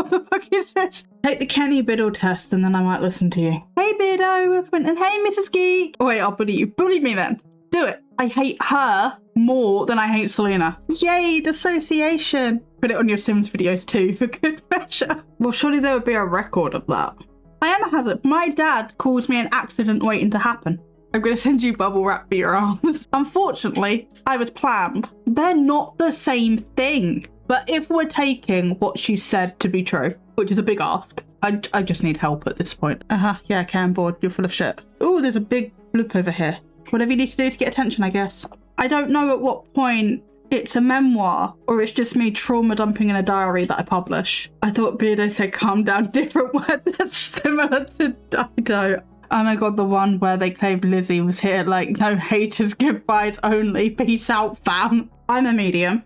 What the fuck is this? Take the Kenny Biddle test and then I might listen to you. Hey Biddo, welcome in. And hey Mrs. Geek. Oh wait, I'll bully you. Bully me then. Do it. I hate her more than I hate Celina. Yay, dissociation. Put it on your Sims videos too for good measure. Well, surely there would be a record of that. I am a hazard. My dad calls me an accident waiting to happen. I'm gonna send you bubble wrap for your arms. Unfortunately, I was planned. They're not the same thing. But if we're taking what she said to be true, which is a big ask, I just need help at this point. Yeah, okay, I'm bored. You're full of shit. Oh, there's a big bloop over here. Whatever you need to do to get attention, I guess. I don't know at what point it's a memoir or it's just me trauma dumping in a diary that I publish. I thought Beardo said calm down, different word that's similar to Dido. Oh my god, the one where they claimed Lizzie was here, like, no haters, goodbyes only, peace out fam. I'm a medium.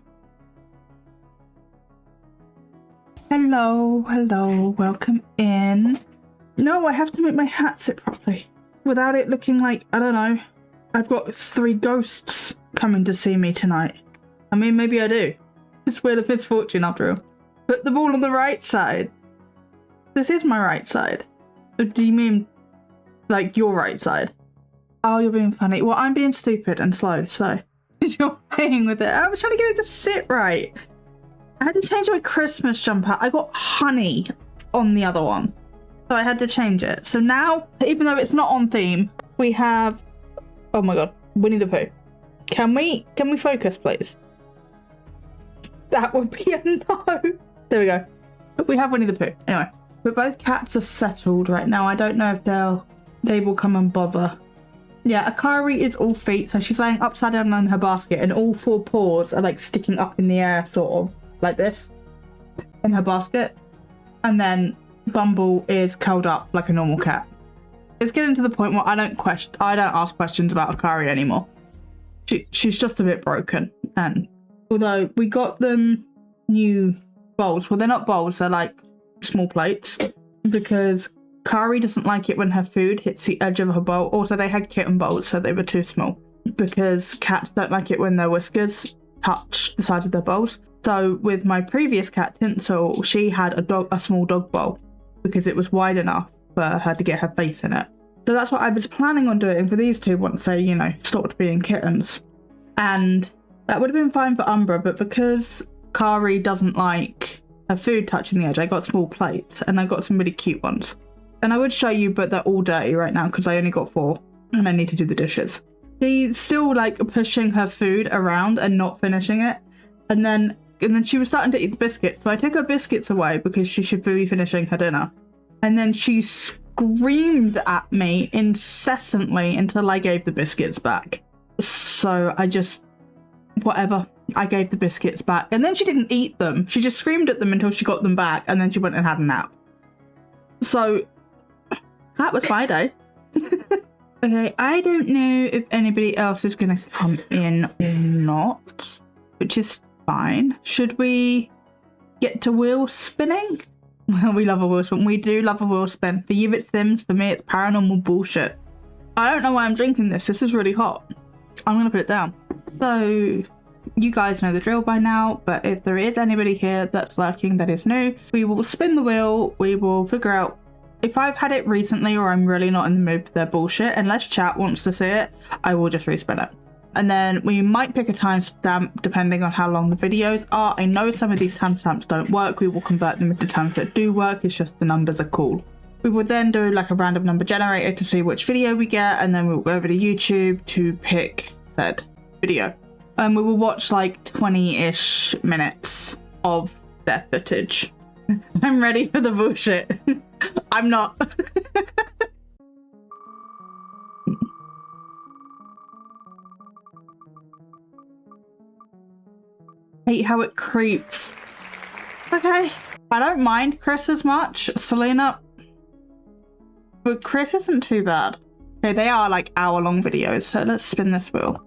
Hello, hello, welcome in. No, I have to make my hat sit properly without it looking like, I don't know, I've got 3 ghosts coming to see me tonight. I mean, maybe I do. It's Wheel of Misfortune after all. Put the ball on the right side. This is my right side. Or do you mean like your right side? Oh, you're being funny. Well, I'm being stupid and slow, so you're playing with it. I was trying to get it to sit right. I had to change my Christmas jumper. I got honey on the other one, so I had to change it. So now, even though it's not on theme, we have, oh my god, Winnie the Pooh. Can we focus, please? That would be a no. There we go. We have Winnie the Pooh. Anyway, but both cats are settled right now. I don't know if they will come and bother. Yeah, Akari is all feet, so she's laying upside down on her basket and all 4 paws are like sticking up in the air, sort of like this, in her basket. And then Bumble is curled up like a normal cat. It's getting to the point where I don't ask questions about Akari anymore. She's just a bit broken. And although we got them new bowls, well, they're not bowls, they're like small plates, because Kari doesn't like it when her food hits the edge of her bowl. Also, they had kitten bowls, so they were too small, because cats don't like it when their whiskers touch the sides of their bowls. So with my previous cat, Tinsel, she had a small dog bowl because it was wide enough for her to get her face in it. So that's what I was planning on doing for these two once they, you know, stopped being kittens. And that would have been fine for Umbra, but because Kari doesn't like her food touching the edge, I got small plates and I got some really cute ones. And I would show you, but they're all dirty right now because I only got 4 and I need to do the dishes. She's still like pushing her food around and not finishing it. And then she was starting to eat the biscuits. So I took her biscuits away because she should be finishing her dinner. And then she screamed at me incessantly until I gave the biscuits back. So I just, whatever, I gave the biscuits back. And then she didn't eat them. She just screamed at them until she got them back. And then she went and had a nap. So that was my day. Okay, I don't know if anybody else is going to come in or not, which is fine. Should we get to wheel spinning? Well, we love a wheel spin. We do love a wheel spin. For you, it's Sims. For me, it's paranormal bullshit. I don't know why I'm drinking this. This is really hot. I'm going to put it down. So, you guys know the drill by now, but if there is anybody here that's lurking that is new, we will spin the wheel. We will figure out if I've had it recently or I'm really not in the mood for their bullshit. Unless chat wants to see it, I will just respin it. And then we might pick a timestamp depending on how long the videos are. I know some of these timestamps don't work. We will convert them into times that do work. It's just the numbers are cool. We will then do like a random number generator to see which video we get. And then we'll go over to YouTube to pick said video. And we will watch like 20-ish minutes of their footage. I'm ready for the bullshit. I'm not. Hate how it creeps. Okay. I don't mind Kris as much. Celina. But Kris isn't too bad. Okay, they are like hour-long videos, so let's spin this wheel.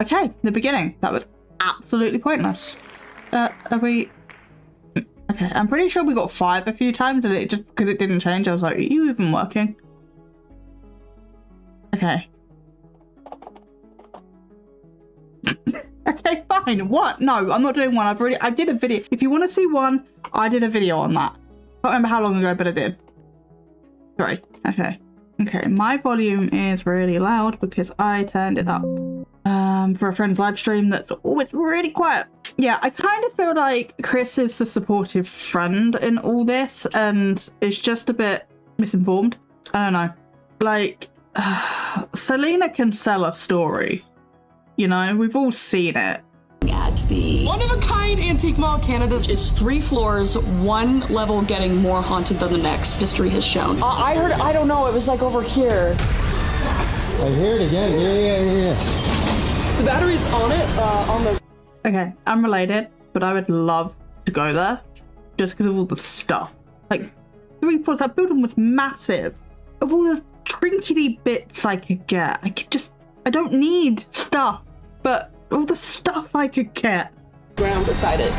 Okay, the beginning. That was absolutely pointless. Are we... Okay, I'm pretty sure we got 5 a few times, and it just because it didn't change, I was like, are you even working? Okay. Okay, fine. What? No, I'm not doing one. I did a video. If you want to see one, I did a video on that. I don't remember how long ago, but I did. Sorry. Okay. Okay, my volume is really loud because I turned it up. For a friend's live stream that's always really quiet. Yeah, I kind of feel like Kris is the supportive friend in all this and is just a bit misinformed. I don't know. Like, Celina can sell a story. You know, we've all seen it. At the one-of-a-kind antique mall, Canada's is 3 floors, one level getting more haunted than the next. History has shown. I heard, I don't know, it was like over here. I hear it again. Yeah. The battery's on it, on the... Okay, unrelated, but I would love to go there just because of all the stuff. Like, 3 floors, that building was massive. Of all the trinkety bits I could get, I don't need stuff, but all the stuff I could get. Ground beside it.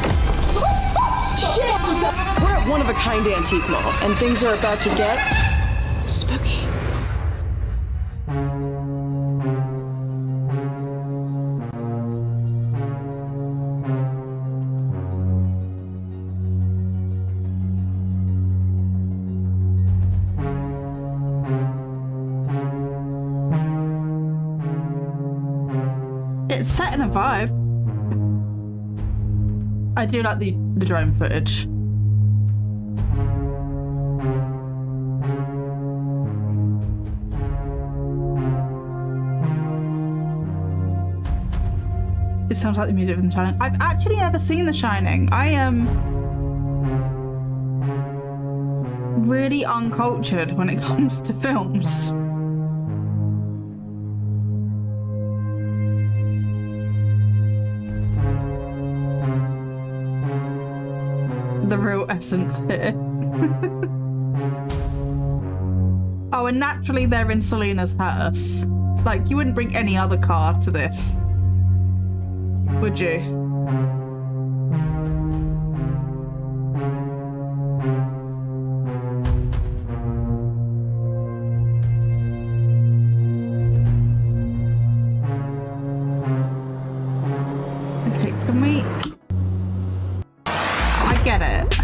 Shit! We're at one-of-a-kind antique mall, and things are about to get spooky. It's set in a vibe. I do like the drone footage. It sounds like the music from The Shining. I've actually never seen The Shining. I am really uncultured when it comes to films. The real essence here. Oh, and naturally they're in Celina's house. Like, you wouldn't bring any other car to this, would you? Okay, can we... I get it.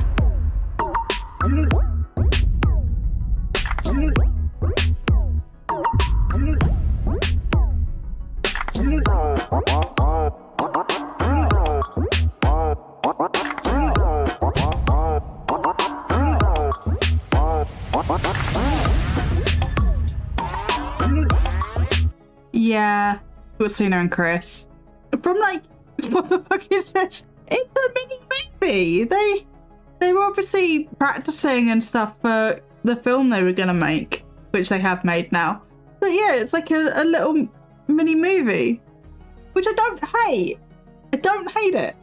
Yeah, with Celina and Kris. From like, what the fuck is this? It's a mini movie. They were obviously practicing and stuff for the film they were gonna make, which they have made now. But yeah, it's like a little mini movie, which I don't hate. I don't hate it.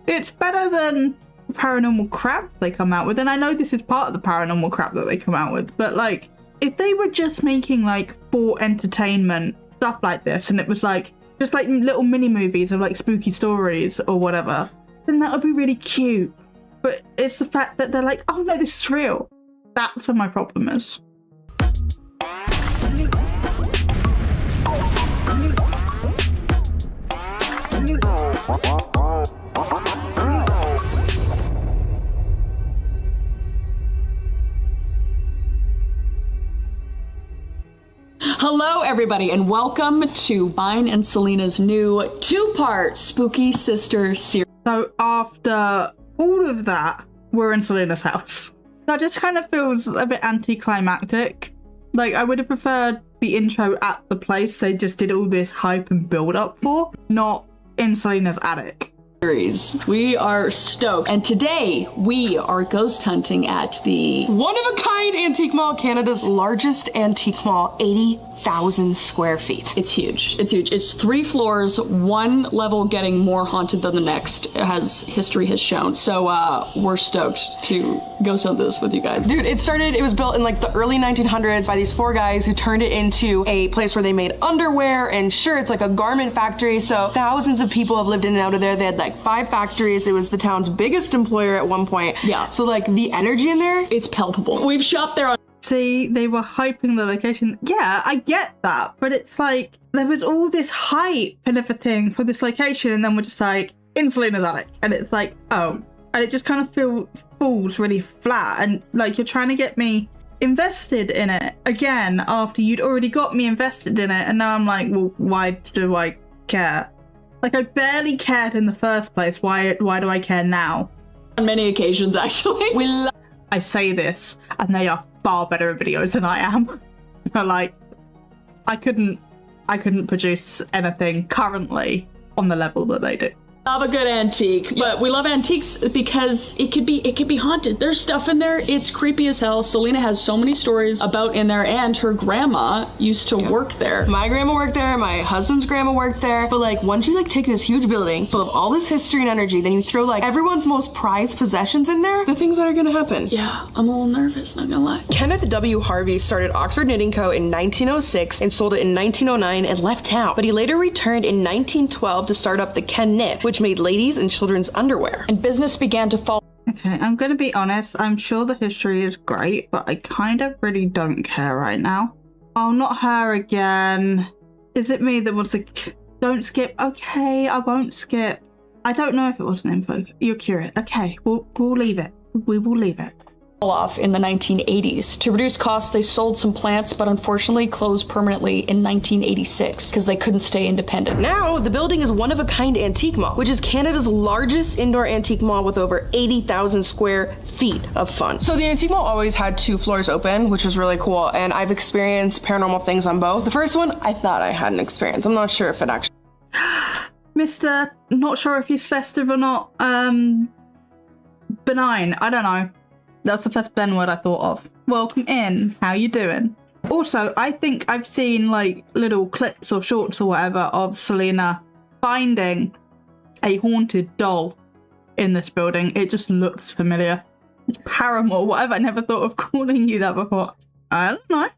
It's better than the paranormal crap they come out with, and I know this is part of the paranormal crap that they come out with, but like, if they were just making like for entertainment stuff like this, and it was like just like little mini movies of like spooky stories or whatever, then that would be really cute. But it's the fact that they're like, oh no, this is real. That's where my problem is. Hello everybody and welcome to mine and Celina's new 2-part Spooky Sister series. So after all of that, we're in Celina's house. That just kind of feels a bit anticlimactic. Like, I would have preferred the intro at the place they just did all this hype and build up for, not in Celina's attic. We are stoked, and today we are ghost hunting at the one-of-a-kind antique mall, Canada's largest antique mall, 80,000 square feet. It's huge. It's huge. It's 3 floors, one level getting more haunted than the next, as history has shown. So we're stoked to ghost hunt this with you guys. Dude, it was built in like the early 1900s by these 4 guys who turned it into a place where they made underwear and shirts, like a garment factory. So thousands of people have lived in and out of there. They had like 5 factories. It was the town's biggest employer at one point. Yeah. So like the energy in there, it's palpable. We've shopped there on... See, they were hyping the location. Yeah, I get that, but it's like there was all this hype and everything for this location, and then we're just like, in Celina's attic. And it's like, oh. And it just kind of falls really flat. And like, you're trying to get me invested in it again after you'd already got me invested in it. And now I'm like, well, why do I care? Like, I barely cared in the first place. Why do I care now? On many occasions, actually. I say this, and they are far better at videos than I am. But like, I couldn't produce anything currently on the level that they do. Love a good antique, but we love antiques because it could be haunted. There's stuff in there. It's creepy as hell. Celina has so many stories about in there, and her grandma used to work there. My grandma worked there. My husband's grandma worked there. But like, once you like take this huge building full of all this history and energy, then you throw like everyone's most prized possessions in there, the things that are gonna happen. Yeah, I'm a little nervous, not gonna lie. Kenneth W. Harvey started Oxford Knitting Co. in 1906 and sold it in 1909 and left town. But he later returned in 1912 to start up the Ken Knit, which made ladies and children's underwear. And business began to fall. Okay, I'm gonna be honest, I'm sure the history is great, but I kind of really don't care right now. Oh, not her again. Is it me that was like, don't skip? Okay, I won't skip. I don't know if it was an info. You're curious. Okay, we'll leave it. We will leave it. Off in the 1980s. To reduce costs, they sold some plants, but unfortunately closed permanently in 1986 because they couldn't stay independent. Now, the building is one of a kind antique mall, which is Canada's largest indoor antique mall with over 80,000 square feet of fun. So the antique mall always had 2 floors open, which is really cool, and I've experienced paranormal things on both. The first one, I thought I had an experience. I'm not sure if it actually... Mr. Not sure if he's festive or not. Benign. I don't know. That's the first Ben word I thought of. Welcome in. How you doing? Also, I think I've seen like little clips or shorts or whatever of Celina finding a haunted doll in this building. It just looks familiar. Paramore, whatever. I never thought of calling you that before. I don't know.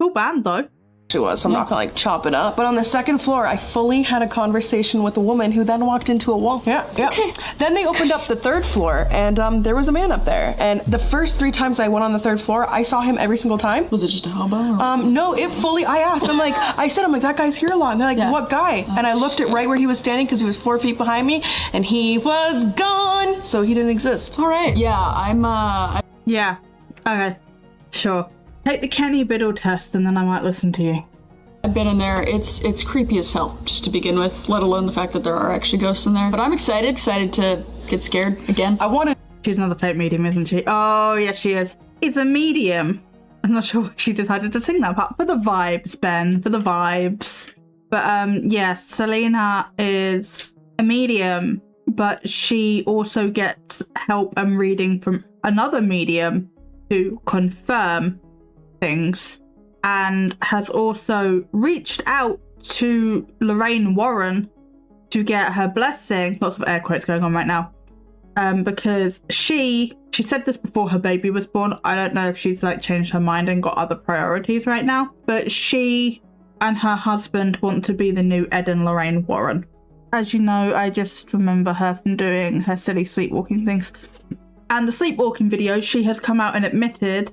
Cool band though. She was, so I'm not gonna like chop it up. But on the second floor, I fully had a conversation with a woman who then walked into a wall. Yeah. Okay. Then they opened up the third floor, and there was a man up there. And the first 3 times I went on the third floor, I saw him every single time. Was it just a hobo? No, it fully. I asked. I'm like, that guy's here a lot. And they're like, what guy? And I looked at right where he was standing because he was 4 feet behind me, and he was gone. So he didn't exist. All right. Yeah, Yeah. Okay. Sure. Take the Kenny Biddle test and then I might listen to you. I've been in there. It's creepy as hell, just to begin with, let alone the fact that there are actually ghosts in there. But I'm excited to get scared again. She's another fake medium, isn't she? Oh, yes, she is. It's a medium. I'm not sure why she decided to sing that part. For the vibes, Ben, for the vibes. But yes, Celina is a medium, but she also gets help and reading from another medium to confirm things, and has also reached out to Lorraine Warren to get her blessing. Lots of air quotes going on right now, because she said this before her baby was born. I don't know if she's like changed her mind and got other priorities right now, but she and her husband want to be the new Ed and Lorraine Warren. As you know, I just remember her from doing her silly sleepwalking things, and the sleepwalking videos she has come out and admitted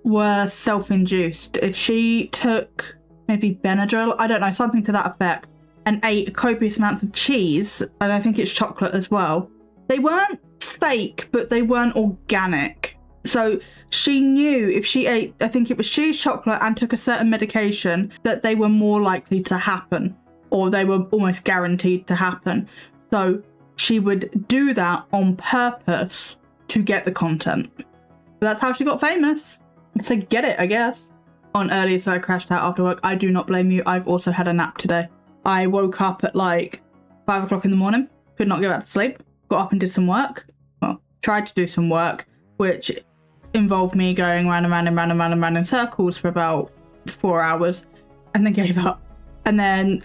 were self-induced. If she took maybe Benadryl, I don't know, something to that effect, and ate copious amounts of cheese, and I think it's chocolate as well, they weren't fake, but they weren't organic. So she knew if she ate, I think it was cheese, chocolate, and took a certain medication, that they were more likely to happen, or they were almost guaranteed to happen. So she would do that on purpose to get the content. That's how she got famous. So get it, I guess. On earlier, so I crashed out after work. I do not blame you. I've also had a nap today. I woke up at like 5 o'clock in the morning. Could not go back to sleep. Got up and did some work. Well, tried to do some work, which involved me going round and round and round and round and round in circles for about 4 hours, and then gave up. And then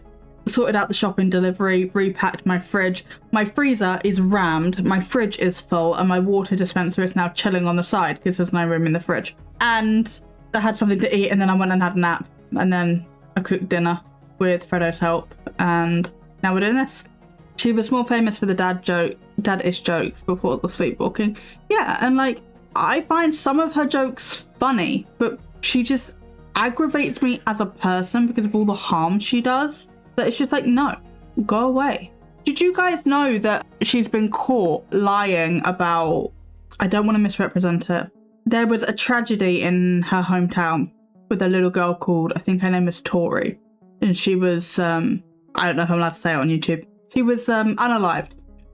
sorted out the shopping delivery, repacked my fridge. My freezer is rammed, my fridge is full, and my water dispenser is now chilling on the side because there's no room in the fridge. And I had something to eat, and then I went and had a nap, and then I cooked dinner with Fredo's help, and now we're doing this. She was more famous for the dad-ish jokes before the sleepwalking. Yeah, and like, I find some of her jokes funny, but she just aggravates me as a person because of all the harm she does, that it's just like, no, go away. Did you guys know that she's been caught lying about, I don't want to misrepresent it. There was a tragedy in her hometown with a little girl called, I think her name is Tori. And she was, I don't know if I'm allowed to say it on YouTube. She was unalived.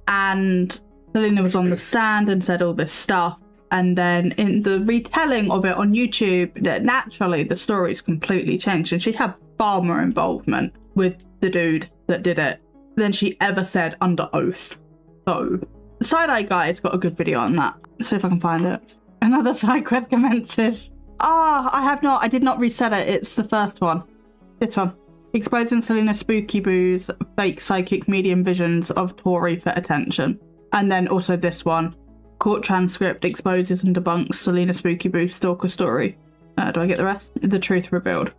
And Celina was on the stand and said all this stuff. And then in the retelling of it on YouTube, naturally the story's completely changed. And she had far more involvement with the dude that did it than she ever said under oath. So, Side Eye Guy's got a good video on that. Let's see if I can find it. Another side quest commences. I did not reset it. It's the first one. This one. Exposing Celina Spooky Boo's fake psychic medium visions of Tori for attention. And then also this one. Court transcript exposes and debunks Celina Spooky Boo's stalker story. Do I get the rest? The truth revealed.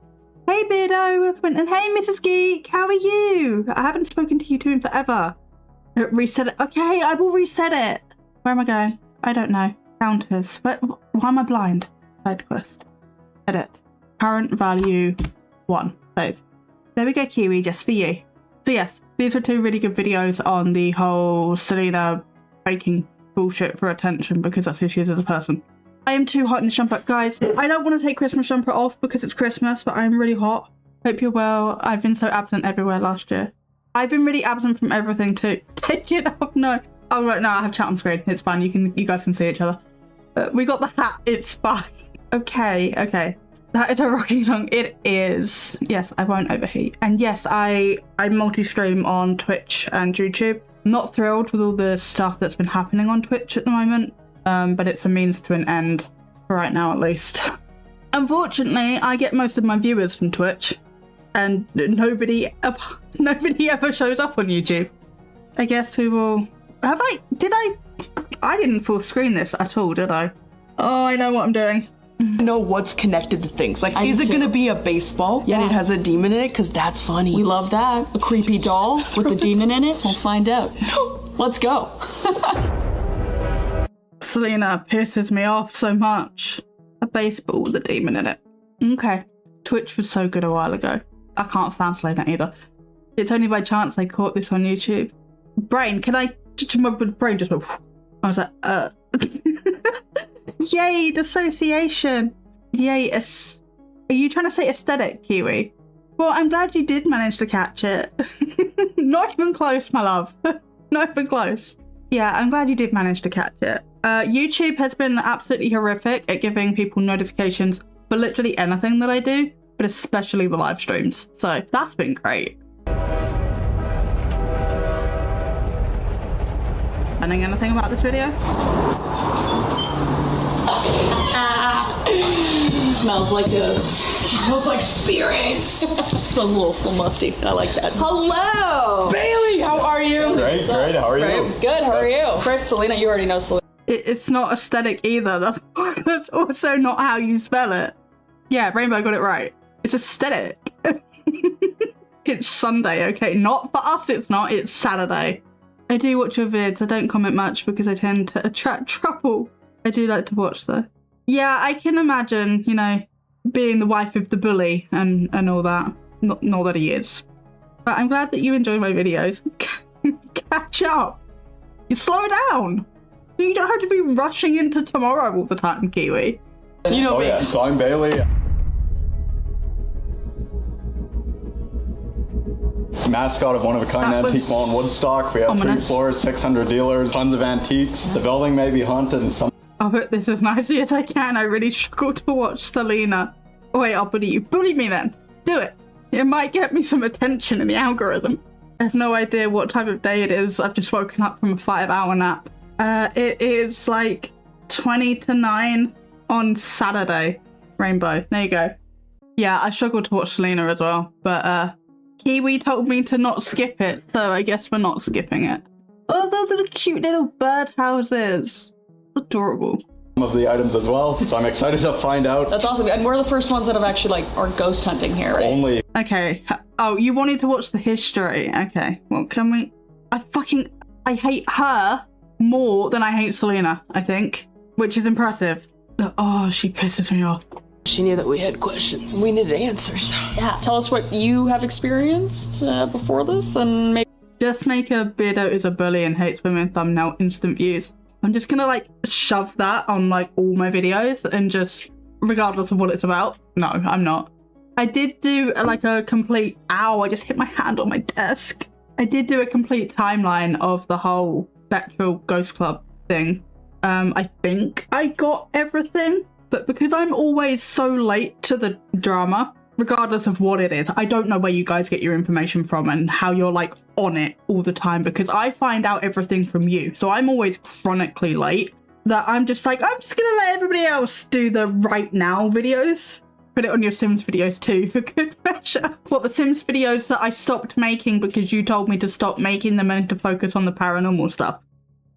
Hey Beardo, welcome in. And hey Mrs. Geek, how are you? I haven't spoken to you two in forever. Reset it. Okay, I will reset it. Where am I going? I don't know. Counters. Why am I blind? Side quest. Edit. Current value 1. Save. There we go, Kiwi, just for you. So yes, these were 2 really good videos on the whole Celina faking bullshit for attention because that's who she is as a person. I am too hot in this jumper. Guys, I don't want to take Christmas jumper off because it's Christmas, but I'm really hot. Hope you're well. I've been so absent everywhere last year. I've been really absent from everything too. Take it off, no. Oh right, no, I have chat on screen. It's fine, you guys can see each other. We got the hat, it's fine. Okay. That is a rocking song. It is. Yes, I won't overheat. And yes, I multi-stream on Twitch and YouTube. Not thrilled with all the stuff that's been happening on Twitch at the moment, but it's a means to an end, for right now at least. Unfortunately, I get most of my viewers from Twitch, and nobody ever shows up on YouTube. I guess we will... I didn't full screen this at all, did I? Oh, I know what I'm doing. Know what's connected to things. Like, is it gonna be a baseball and it has a demon in it? Because that's funny. We love that. A creepy doll with a demon in it? We'll find out. Let's go. Celina pisses me off so much. A baseball with a demon in it. Okay. Twitch was so good a while ago. I can't stand Celina either. It's only by chance I caught this on YouTube. Brain, can I... My brain just went... I was like, Yay, dissociation. Yay, are you trying to say aesthetic, Kiwi? Well, I'm glad you did manage to catch it. Not even close, my love. Not even close. Yeah, I'm glad you did manage to catch it. YouTube has been absolutely horrific at giving people notifications for literally anything that I do, but especially the live streams. So that's been great. Learning anything about this video? Smells like ghosts. Smells like spirits. Smells a little musty. I like that. Hello, Bailey. How are you? Great. How are you? Good. How are you? Kris, Celina. You already know Celina. It's not aesthetic either. That's also not how you spell it. Yeah, Rainbow got it right. It's aesthetic. It's Sunday, okay? Not for us. It's not. It's Saturday. I do watch your vids. I don't comment much because I tend to attract trouble. I do like to watch though. Yeah, I can imagine, you know, being the wife of the bully and all that. Not that he is. But I'm glad that you enjoy my videos. Catch up. You slow down. You don't have to be rushing into tomorrow all the time, Kiwi. You know me. Yeah. So I'm Bailey. Mascot of one-of-a-kind antique mall in Woodstock. We have ominous. 3 floors, 600 dealers, tons of antiques. The building may be haunted and some... I'll put this as nicely as I can. I really struggle to watch Celina. Oh wait, I'll bully you. Bully me then. Do it. It might get me some attention in the algorithm. I have no idea what time of day it is. I've just woken up from a 5-hour nap. It is like 20 to 9 on Saturday. Rainbow. There you go. Yeah, I struggled to watch Celina as well. But Kiwi told me to not skip it. So I guess we're not skipping it. Oh, those little cute little bird houses. Adorable. Some of the items as well, so I'm excited to find out. That's awesome. And we're the first ones that have actually are ghost hunting here, right? Only. Okay. Oh, you wanted to watch the history. Okay. Well, can we... I hate her more than I hate Celina, I think. Which is impressive. Oh, she pisses me off. She knew that we had questions. We needed answers. Yeah, tell us what you have experienced before this, and maybe Just make a beardo is a bully and hates women thumbnail instant views. I'm just gonna like shove that on like all my videos and just, regardless of what it's about. No, I'm not. I did do like a complete, ow, I just hit my hand on my desk. I did do a complete timeline of the whole Spectral Ghost Club thing. I think I got everything, but because I'm always so late to the drama, regardless of what it is, I don't know where you guys get your information from and how you're like on it all the time, because I find out everything from you. So I'm always chronically late, that I'm just like, I'm just gonna let everybody else do the right now videos. Put it on your Sims videos too, for good measure. What, the Sims videos that I stopped making because you told me to stop making them and to focus on the paranormal stuff.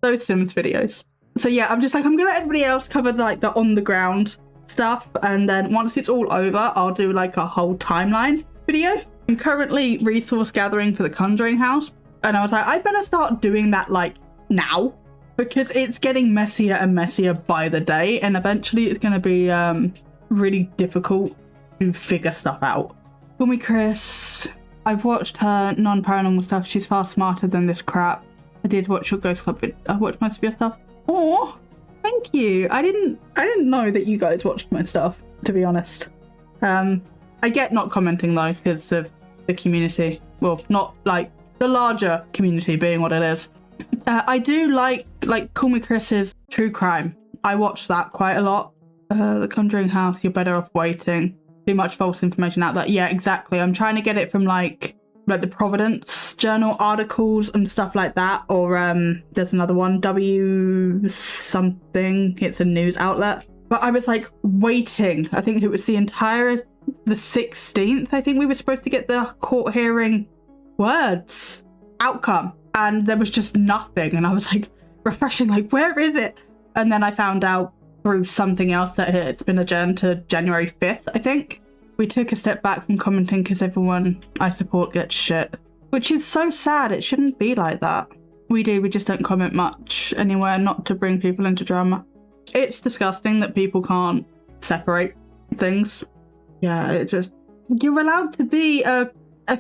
Those Sims videos. So yeah, I'm just like, I'm gonna let everybody else cover like the on the ground stuff, and then once it's all over, I'll do like a whole timeline video. I'm currently resource gathering for the Conjuring house, and I was like, I better start doing that like now, because it's getting messier and messier by the day, and eventually it's gonna be really difficult to figure stuff out. Call me Kris. I've watched her non-paranormal stuff. She's far smarter than this crap. I did watch your Ghost Club video. I watched most of your stuff. Oh, thank you. I didn't know that you guys watched my stuff, to be honest. I get not commenting though because of the community. Well, not like the larger community being what it is. I do like Call Me Kris's true crime. I watch that quite a lot. The Conjuring house, you're better off waiting. Too much false information out there. Yeah, exactly. I'm trying to get it from like the Providence Journal articles and stuff like that, or there's another one, W something, it's a news outlet. But I was like waiting, I think it was the 16th, I think we were supposed to get the court hearing words outcome, and there was just nothing, and I was like refreshing, like where is it? And then I found out through something else that it's been adjourned to January 5th, I think. We took a step back from commenting because everyone I support gets shit, which is so sad. It shouldn't be like that. We just don't comment much anywhere, not to bring people into drama. It's disgusting that people can't separate things. Yeah, it just, you're allowed to be a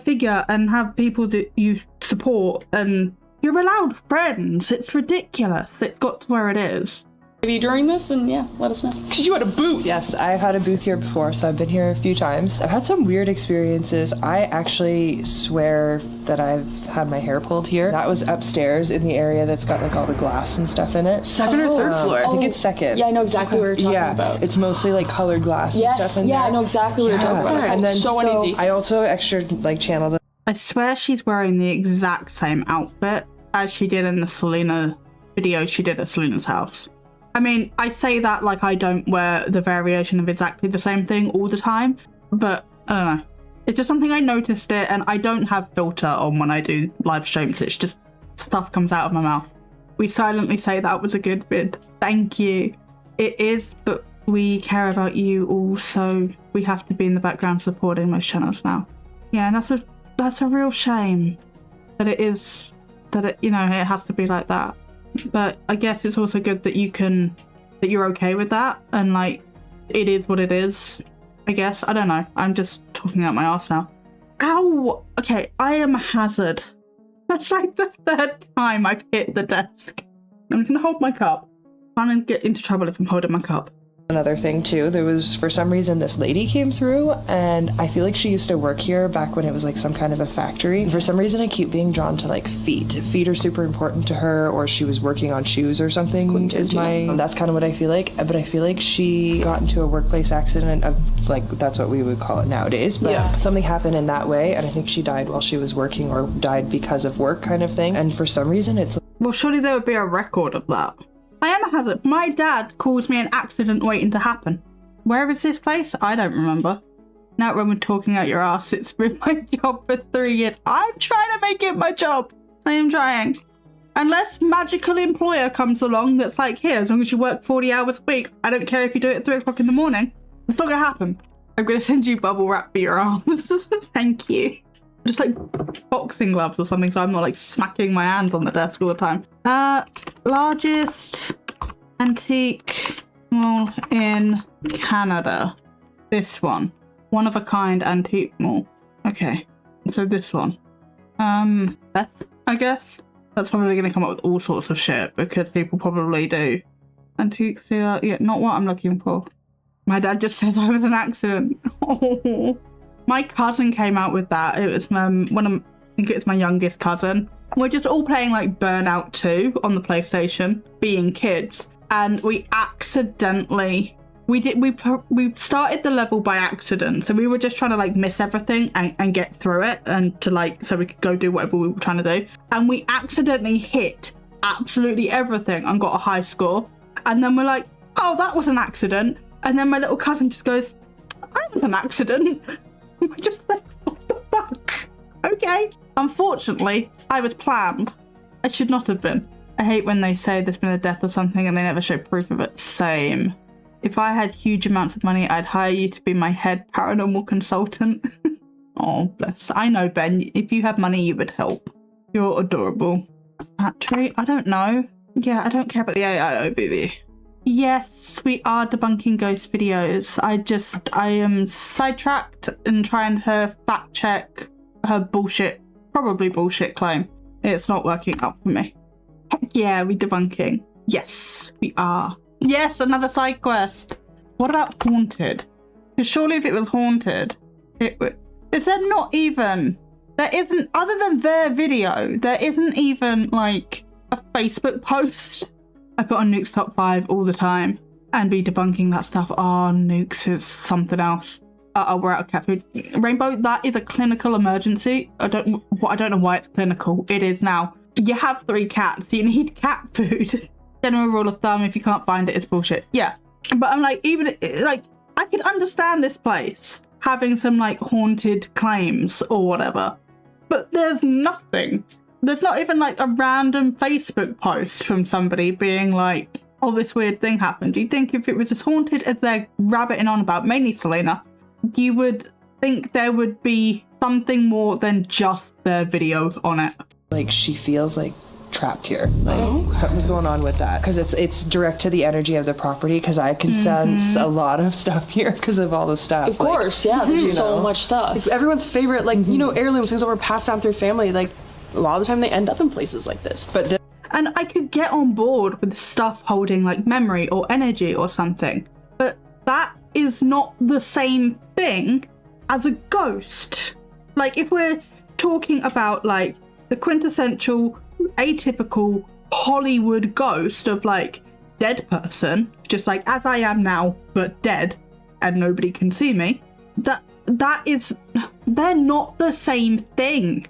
figure and have people that you support, and you're allowed friends. It's ridiculous. It's got to where it is. maybe during this, and yeah, let us know. Because you had a booth. Yes, I've had a booth here before, so I've been here a few times. I've had some weird experiences. I actually swear that I've had my hair pulled here. That was upstairs in the area that's got like all the glass and stuff in it. Second or third floor? I think it's second. Yeah, I know exactly what you're talking about. It's mostly like colored glass and stuff in there. I know exactly what you're talking about. And then so uneasy. I also extra like channeled. I swear she's wearing the exact same outfit as she did in the Celina video she did at Celina's house. I mean, I say that like I don't wear the variation of exactly the same thing all the time, but I don't know. It's just something I noticed it, and I don't have filter on when I do live streams. It's just stuff comes out of my mouth. We silently say that was a good vid. Thank you. It is, but we care about you all, so we have to be in the background supporting most channels now. Yeah, and that's a real shame that it is, that it, you know, it has to be like that. But I guess it's also good that you're okay with that, and like it is what it is, I guess. I don't know, I'm just talking out my arse now. Ow! Okay, I am a hazard. That's like the third time I've hit the desk. I'm gonna hold my cup. I'm gonna get into trouble if I'm holding my cup. Another thing too, there was for some reason this lady came through, and I feel like she used to work here back when it was like some kind of a factory. For some reason I keep being drawn to like feet. Feet are super important to her, or she was working on shoes or something that's kind of what I feel like. But I feel like she got into a workplace accident of like, that's what we would call it nowadays, but yeah, something happened in that way, and I think she died while she was working, or died because of work kind of thing. And for some reason it's, well, surely there would be a record of that. I am a hazard. My dad calls me an accident waiting to happen. Where is this place? I don't remember. Now when we're talking out your ass, it's been my job for 3 years. I'm trying to make it my job. I am trying. Unless magical employer comes along that's like, here, as long as you work 40 hours a week, I don't care if you do it at 3 o'clock in the morning. It's not gonna happen. I'm gonna send you bubble wrap for your arms. Thank you. Just like boxing gloves or something, so I'm not like smacking my hands on the desk all the time. Largest antique mall in Canada. this one. One of a kind antique mall. Okay, so this one. Beth, I guess. That's probably going to come up with all sorts of shit because people probably do. Antiques, yeah, not what I'm looking for. My dad just says I was an accident. Oh. My cousin came out with that. It was I think it's my youngest cousin. We're just all playing like Burnout 2 on the PlayStation, being kids, and we accidentally we started the level by accident. So we were just trying to like miss everything and get through it, and to like so we could go do whatever we were trying to do. And we accidentally hit absolutely everything and got a high score. And then we're like, oh, that was an accident. And then my little cousin just goes, I was an accident. We're just like, what the fuck? Okay. Unfortunately, I was planned. I should not have been. I hate when they say there's been a death or something and they never show proof of it. Same. If I had huge amounts of money, I'd hire you to be my head paranormal consultant. Oh, bless. I know, Ben. If you had money, you would help. You're adorable. Factory? I don't know. Yeah, I don't care about the AI overview. Yes, we are debunking ghost videos. I am sidetracked and trying to fact check her bullshit, probably bullshit claim. It's not working out for me. Heck yeah, we debunking. Yes, we are. Yes, another side quest. What about haunted? Because surely if it was haunted, it would... Is there not even... There isn't, other than their video, there isn't even like a Facebook post. I put on Nuke's top 5 all the time and be debunking that stuff. Oh, Nuke's is something else. We're out of cat food. Rainbow, that is a clinical emergency. I don't know why it's clinical. It is now. You have 3 cats. You need cat food. General rule of thumb, if you can't find it, it's bullshit. Yeah. But I'm like, even like, I could understand this place having some like haunted claims or whatever. But there's nothing. There's not even like a random Facebook post from somebody being like, oh, this weird thing happened. Do you think if it was as haunted as they're rabbiting on about, mainly Celina, you would think there would be something more than just their video on it? Like she feels like trapped here. Like something's going on with that. Because it's direct to the energy of the property, because I can sense a lot of stuff here because of all the stuff. Of course, yeah, there's so much stuff. Like, everyone's favorite, like, you know, heirlooms, things that were passed down through family, like, a lot of the time they end up in places like this. But and I could get on board with stuff holding like memory or energy or something, but that is not the same thing as a ghost. Like if we're talking about like the quintessential atypical Hollywood ghost of like dead person, just like as I am now but dead and nobody can see me, that is, they're not the same thing.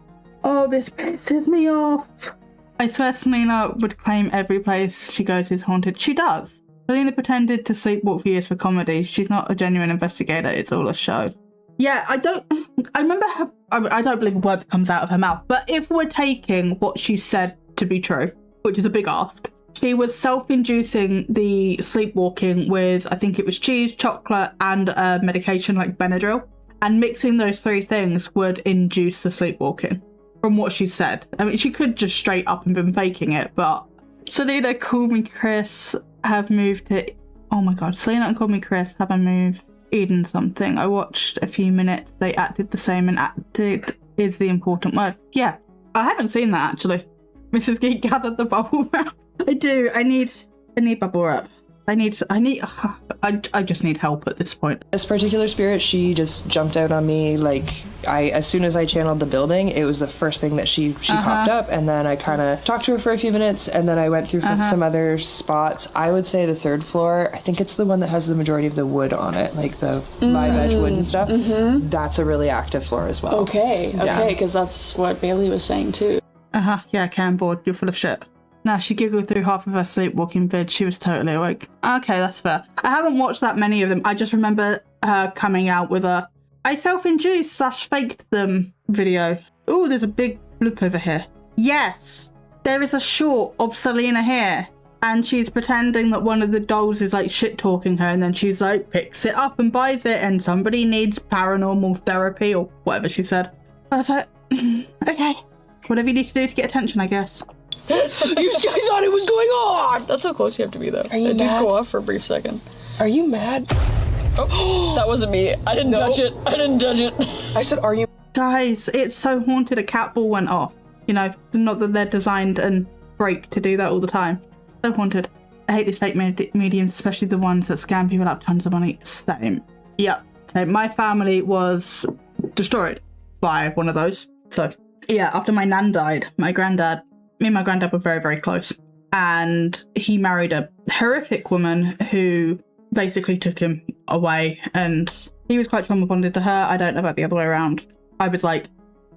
Oh, this pisses me off. I swear Celina would claim every place she goes is haunted. She does. Celina pretended to sleepwalk for years for comedy. She's not a genuine investigator. It's all a show. Yeah, I don't believe a word that comes out of her mouth. But if we're taking what she said to be true, which is a big ask, she was self-inducing the sleepwalking with, I think it was cheese, chocolate, and a medication like Benadryl. And mixing those 3 things would induce the sleepwalking. From what she said. I mean, she could just straight up and been faking it, but Celina called me Kris, have moved to... Oh my god, Celina called me Kris, have I moved Eden something. I watched a few minutes, they acted the same, and acted is the important word. Yeah, I haven't seen that actually. Mrs. Geek gathered the bubble wrap. I do, I need bubble wrap. I just need help at this point. This particular spirit, she just jumped out on me. Like, as soon as I channeled the building, it was the first thing that she popped up, and then I kind of talked to her for a few minutes, and then I went through some other spots. I would say the 3rd floor, I think it's the one that has the majority of the wood on it, like the live edge wood and stuff. That's a really active floor as well. Okay, because that's what Bailey was saying too. Yeah, Karen board, you're full of shit. Nah, she giggled through half of her sleepwalking vid. She was totally awake. Okay, that's fair. I haven't watched that many of them. I just remember her coming out with a I self-induced / faked them video. Ooh, there's a big bloop over here. Yes, there is a short of Celina here. And she's pretending that one of the dolls is like shit-talking her. And then she's like, picks it up and buys it. And somebody needs paranormal therapy or whatever she said. I was like, okay. Whatever you need to do to get attention, I guess. You thought it was going off. That's how close you have to be, though. Are you it mad? did go off for a brief second. Are you mad? Oh, that wasn't me. I didn't touch it. I didn't touch it. I said, are you? Guys, it's so haunted a cat ball went off. You know, not that they're designed and break to do that all the time. So haunted. I hate these fake mediums, especially the ones that scam people out of tons of money. Same. Yep. So my family was destroyed by one of those. So yeah, after my nan died, me and my granddad were very, very close. And he married a horrific woman who basically took him away, and he was quite trauma bonded to her. I don't know about the other way around. I was like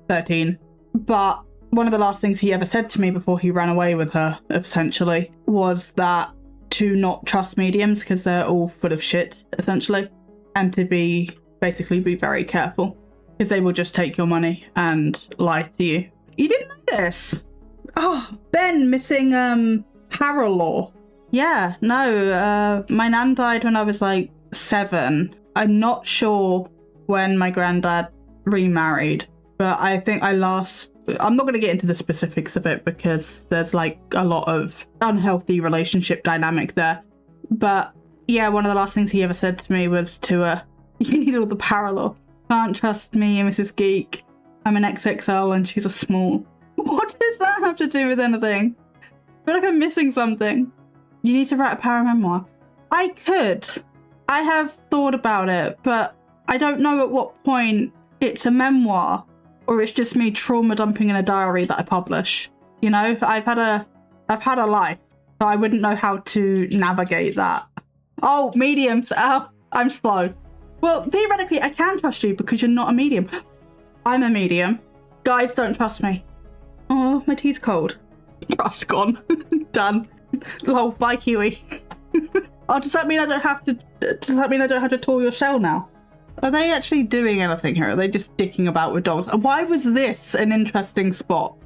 13. But one of the last things he ever said to me before he ran away with her, essentially, was that to not trust mediums because they're all full of shit, essentially, and to be very careful because they will just take your money and lie to you. You didn't know this? Oh, Ben missing paralaw. Yeah, no, my nan died when I was like 7. I'm not sure when my granddad remarried, but I think I'm not going to get into the specifics of it because there's like a lot of unhealthy relationship dynamic there. But yeah, one of the last things he ever said to me was you need all the parallel. Can't trust me, Mrs. Geek. I'm an XXL and she's a small. What does that have to do with anything? I feel like I'm missing something. You need to write a paramemoir. I could. I have thought about it, but I don't know at what point it's a memoir or it's just me trauma dumping in a diary that I publish. You know, I've had a life, so I wouldn't know how to navigate that. Oh, mediums. Oh, I'm slow. Well, theoretically, I can trust you because you're not a medium. I'm a medium. Guys, don't trust me. Oh, my tea's cold. Trust gone. Done. Lol, bye, Kiwi. Oh, does that mean I don't have to tour your shell now? Are they actually doing anything here? Are they just dicking about with dogs? Why was this an interesting spot?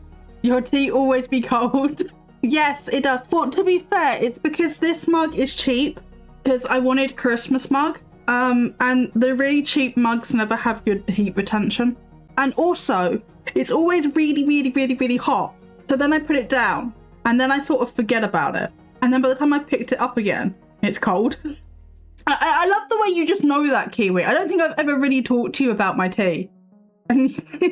Your tea always be cold? Yes, it does. But to be fair, it's because this mug is cheap. Because I wanted Christmas mug. And the really cheap mugs never have good heat retention. And also, it's always really, really, really, really hot. So then I put it down. And then I sort of forget about it. And then by the time I picked it up again, it's cold. I love the way you just know that, Kiwi. I don't think I've ever really talked to you about my tea. And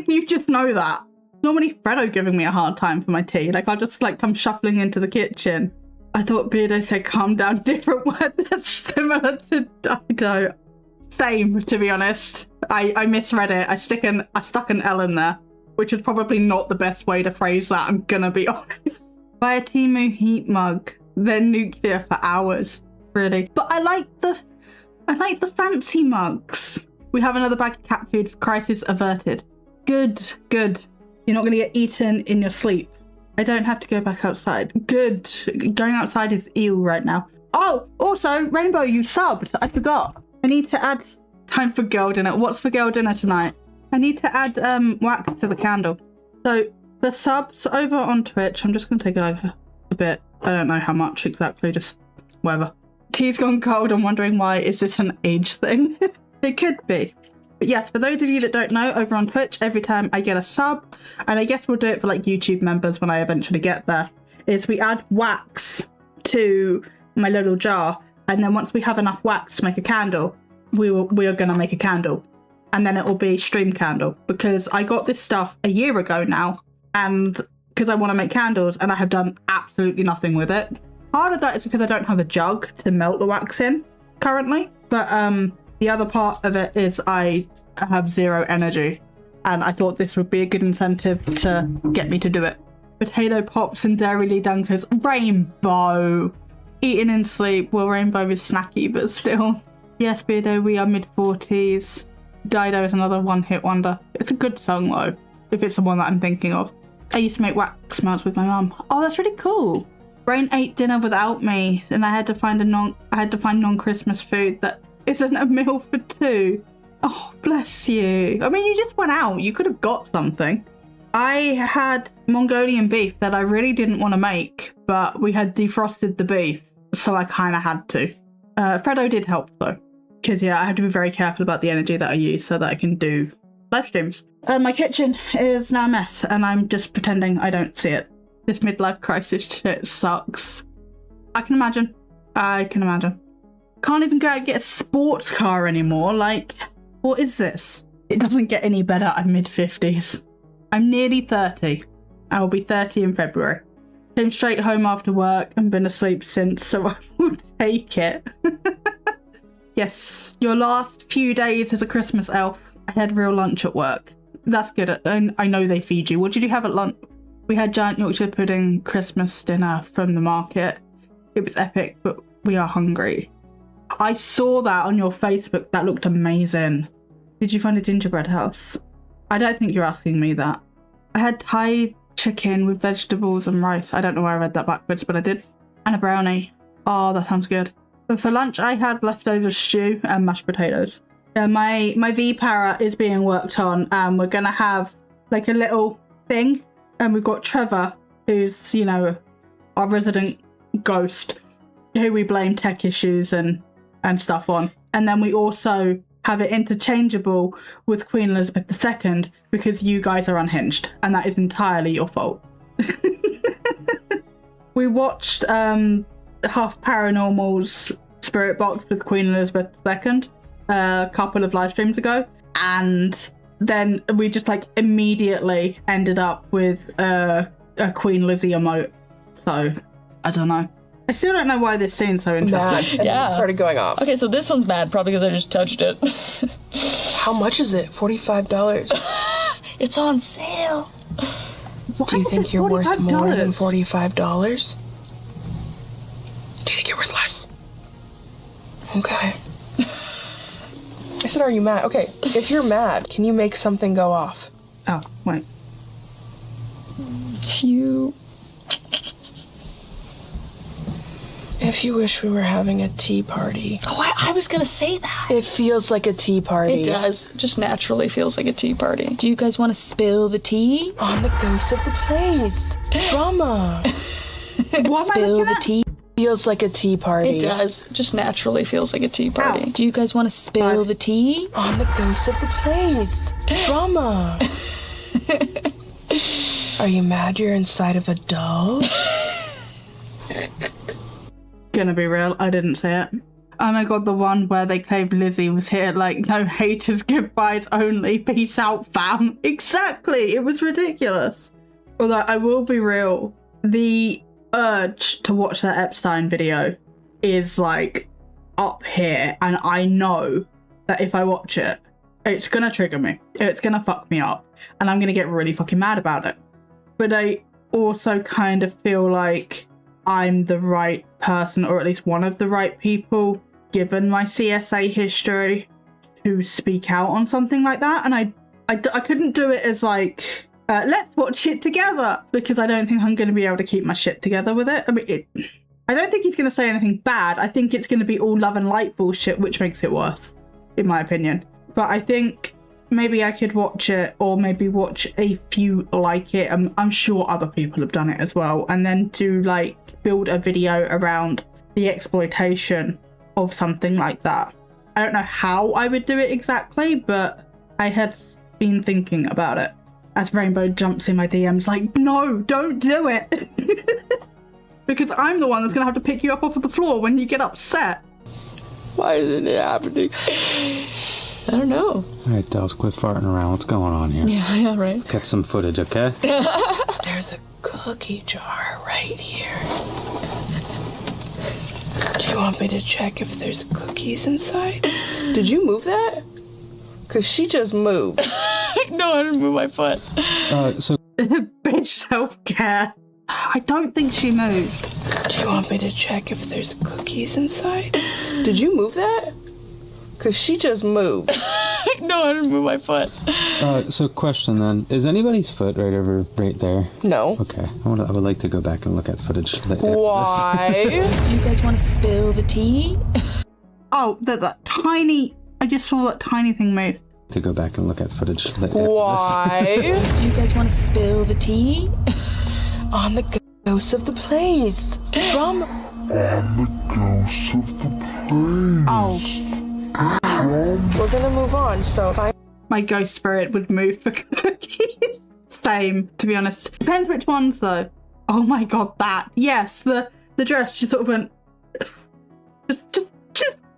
you just know that. Normally Fredo giving me a hard time for my tea. Like, I'll just like come shuffling into the kitchen. I thought Beardo said calm down, different word that's similar to Dido. Same, to be honest. I misread it. I stuck an L in there, which is probably not the best way to phrase that, I'm gonna be honest. Buy a Temu heat mug, then nuclear for hours. Really. But I like the fancy mugs. We have another bag of cat food. Crisis averted. Good. You're not gonna get eaten in your sleep. I don't have to go back outside. Good. Going outside is ill right now. Oh, also, Rainbow, you subbed. I forgot. I need to add time for girl dinner. What's for girl dinner tonight? I need to add wax to the candle. So the subs over on Twitch, I'm just gonna take it over a bit. I don't know how much exactly, just whatever. Tea's gone cold. I'm wondering why. Is this an age thing? It could be. But yes, for those of you that don't know, over on Twitch, every time I get a sub, and I guess we'll do it for like YouTube members when I eventually get there, is we add wax to my little jar. And then once we have enough wax to make a candle, we are going to make a candle. And then it will be stream candle. Because I got this stuff a year ago now. And because I want to make candles, and I have done absolutely nothing with it. Part of that is because I don't have a jug to melt the wax in currently. But the other part of it is I have zero energy. And I thought this would be a good incentive to get me to do it. Potato pops and Dairy Lee Dunkers. Rainbow. Eating in sleep. Well, Rainbow is snacky, but still. Yes, Beardo, we are mid-40s. Dido is another one-hit wonder. It's a good song, though, if it's the one that I'm thinking of. I used to make wax melts with my mum. Oh, that's really cool. Rain ate dinner without me, and I had to find non-Christmas food that isn't a meal for two. Oh, bless you. I mean, you just went out. You could have got something. I had Mongolian beef that I really didn't want to make, but we had defrosted the beef, so I kind of had to. Fredo did help, though, because, yeah, I have to be very careful about the energy that I use so that I can do live streams. My kitchen is now a mess, and I'm just pretending I don't see it. This midlife crisis shit sucks. I can imagine. Can't even go out and get a sports car anymore. Like, what is this? It doesn't get any better. I'm mid-50s. I'm nearly 30. I will be 30 in February. Came straight home after work and been asleep since, so I will take it. Yes, your last few days as a Christmas elf. I had real lunch at work. That's good. I know they feed you. What did you have at lunch? We had giant Yorkshire pudding Christmas dinner from the market. It was epic, but we are hungry. I saw that on your Facebook. That looked amazing. Did you find a gingerbread house? I don't think you're asking me that. I had Thai chicken with vegetables and rice. I don't know why I read that backwards, but I did. And a brownie. Oh, that sounds good. But for lunch, I had leftover stew and mashed potatoes. My V-Para is being worked on, and we're going to have like a little thing. And we've got Trevor, who's, you know, our resident ghost, who we blame tech issues and stuff on. And then we also have it interchangeable with Queen Elizabeth II because you guys are unhinged, and that is entirely your fault. We watched Half Paranormal's Spirit Box with Queen Elizabeth II a couple of live streams ago, and then we just like immediately ended up with a Queen Lizzie emote. So I don't know. I still don't know why this scene's so interesting. Yeah. It started going off. Okay, so this one's mad, probably because I just touched it. How much is it? $45. It's on sale. Why Do you is think it you're worth more than $45? $45? Do you think you're worth less? Okay. I said, are you mad? Okay, if you're mad, can you make something go off? Oh, wait. If you wish we were having a tea party. Oh, I was gonna say that. It feels like a tea party. It does. Just naturally feels like a tea party. Do you guys want to spill the tea? On the ghost of the place. Drama. What am I Spill looking the at? tea. Feels like a tea party. It does. Just naturally feels like a tea party. Ow. Do you guys want to spill the tea? On the ghost of the place. Drama. Are you mad you're inside of a doll? Gonna be real, I didn't say it. Oh my god, the one where they claimed Lizzie was here, like, no haters, goodbyes only, peace out, fam. Exactly, it was ridiculous. Although I will be real, the urge to watch that Epstein video is like up here, and I know that if I watch it, it's gonna trigger me. It's gonna fuck me up, and I'm gonna get really fucking mad about it. But I also kind of feel like I'm the right person, or at least one of the right people, given my CSA history, to speak out on something like that. And I couldn't do it as like, let's watch it together, because I don't think I'm going to be able to keep my shit together with it. I mean, I don't think he's going to say anything bad. I think it's going to be all love and light bullshit, which makes it worse, in my opinion. But I think maybe I could watch it, or maybe watch a few like it. I'm sure other people have done it as well. And then to like build a video around the exploitation of something like that. I don't know how I would do it exactly, but I had been thinking about it. As Rainbow jumps in my DMs like, no, don't do it. Because I'm the one that's going to have to pick you up off of the floor when you get upset. Why isn't it happening? I don't know. All right, Dels, quit farting around. What's going on here? Yeah, right. Catch some footage, okay? There's a cookie jar right here. Do you want me to check if there's cookies inside? Did you move that? Because she just moved. No, I didn't move my foot. So Bitch self-care. I don't think she moved. Do you want me to check if there's cookies inside? Did you move that? Because she just moved. No, I didn't move my foot. so question then. Is anybody's foot right there? No. Okay. I would like to go back and look at footage. After this. Why? Do you guys want to spill the tea? Oh, that tiny... I just saw that tiny thing move. To go back and look at footage. After this. Why? Do you guys want to spill the tea? On the ghost of the place. Drama. Oh. We're gonna move on, so if I... My ghost spirit would move for cookies. Same, to be honest. Depends which ones, though. Oh my god, that. Yes, the dress just sort of went... Just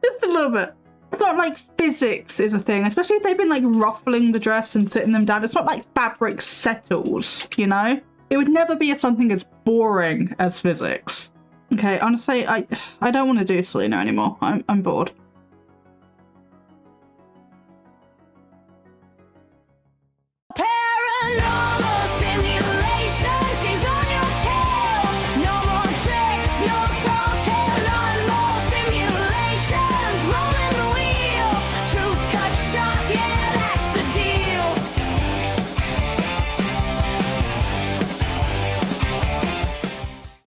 Just a little bit. It's not like physics is a thing, especially if they've been like ruffling the dress and sitting them down. It's not like fabric settles, you know? It would never be something as boring as physics. Okay, honestly, I don't want to do Celina anymore. I'm bored.